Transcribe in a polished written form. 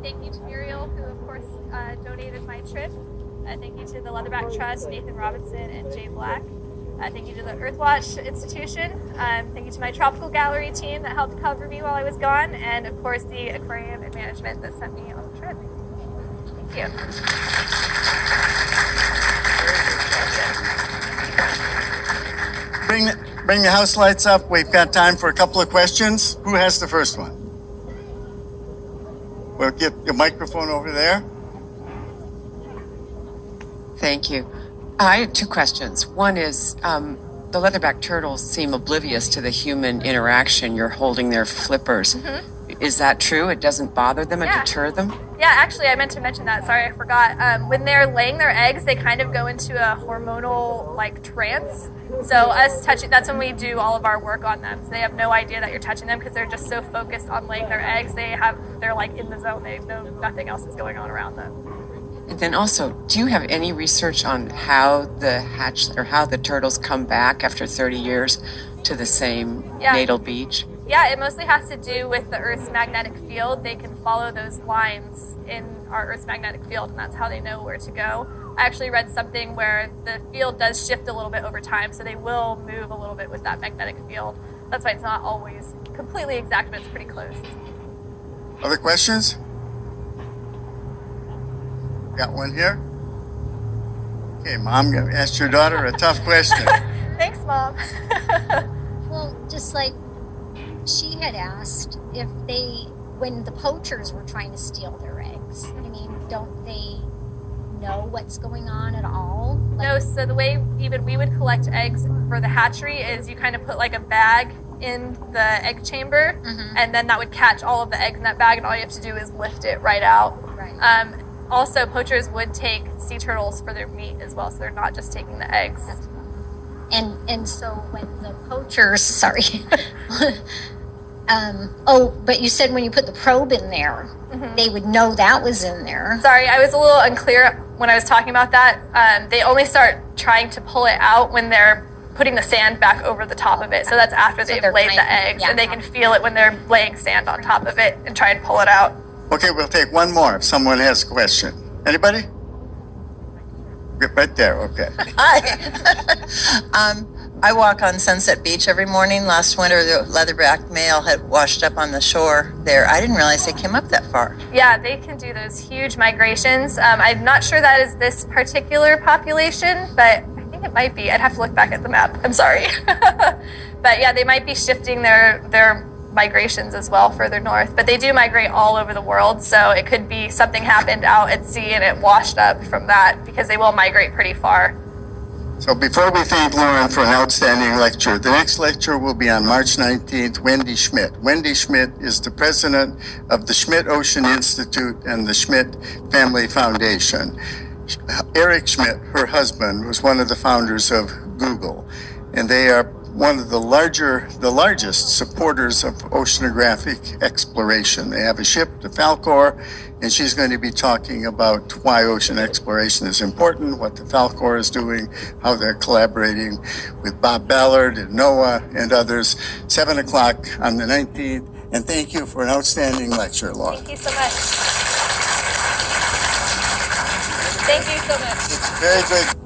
Thank you to Muriel, who of course donated my trip. Thank you to the Leatherback Trust, Nathan Robinson, and Jay Black. Thank you to the Earthwatch Institution. Thank you to my Tropical Gallery team that helped cover me while I was gone, and of course the aquarium and management that sent me on the trip. Thank you. Bring the house lights up. We've got time for a couple of questions. Who has the first one? We'll get your microphone over there. Thank you. I have two questions. One is, the leatherback turtles seem oblivious to the human interaction. You're holding their flippers. Mm-hmm. Is that true? It doesn't bother them and deter them? Yeah, actually, I meant to mention that. Sorry, I forgot. When they're laying their eggs, they kind of go into a hormonal, trance. So us touching, that's when we do all of our work on them. So they have no idea that you're touching them because they're just so focused on laying their eggs. They're in the zone. They know nothing else is going on around them. And then also, do you have any research on how the turtles come back after 30 years to the same natal beach? Yeah, it mostly has to do with the Earth's magnetic field. They can follow those lines in our Earth's magnetic field, and that's how they know where to go. I actually read something where the field does shift a little bit over time, so they will move a little bit with that magnetic field. That's why it's not always completely exact, but it's pretty close. Other questions? Got one here? Okay, Mom, ask your daughter a tough question. Thanks, Mom. Well, just like she had asked if when the poachers were trying to steal their eggs, I mean, don't they know what's going on at all? No, so the way even we would collect eggs for the hatchery is you kind of put a bag in the egg chamber, and then that would catch all of the eggs in that bag, and all you have to do is lift it right out. Right. Also, poachers would take sea turtles for their meat as well, so they're not just taking the eggs. And so when the poachers, but you said when you put the probe in there, they would know that was in there. Sorry, I was a little unclear when I was talking about that. They only start trying to pull it out when they're putting the sand back over the top of it. So that's after they've laid the eggs, and they can feel it when they're laying sand on top of it and try and pull it out. Okay, we'll take one more if someone has a question. Anybody? Right there, okay. Hi. I walk on Sunset Beach every morning. Last winter, the leatherback male had washed up on the shore there. I didn't realize they came up that far. Yeah, they can do those huge migrations. I'm not sure that is this particular population, but I think think it might be. I'd have to look back at the map. I'm sorry. But yeah, they might be shifting their migrations as well further north. But they do migrate all over the world, so it could be something happened out at sea and it washed up from that, because they will migrate pretty far. So before we thank Lauren for an outstanding lecture, the next lecture will be on March 19th, Wendy Schmidt. Wendy Schmidt is the president of the Schmidt Ocean Institute and the Schmidt Family Foundation. Eric Schmidt, her husband, was one of the founders of Google, and they are one of the largest supporters of oceanographic exploration. They have a ship, the Falcor, and she's going to be talking about why ocean exploration is important, what the Falcor is doing, how they're collaborating with Bob Ballard and NOAA and others. 7 o'clock on the 19th. And thank you for an outstanding lecture, Laura. Thank you so much. Thank you so much. It's very good.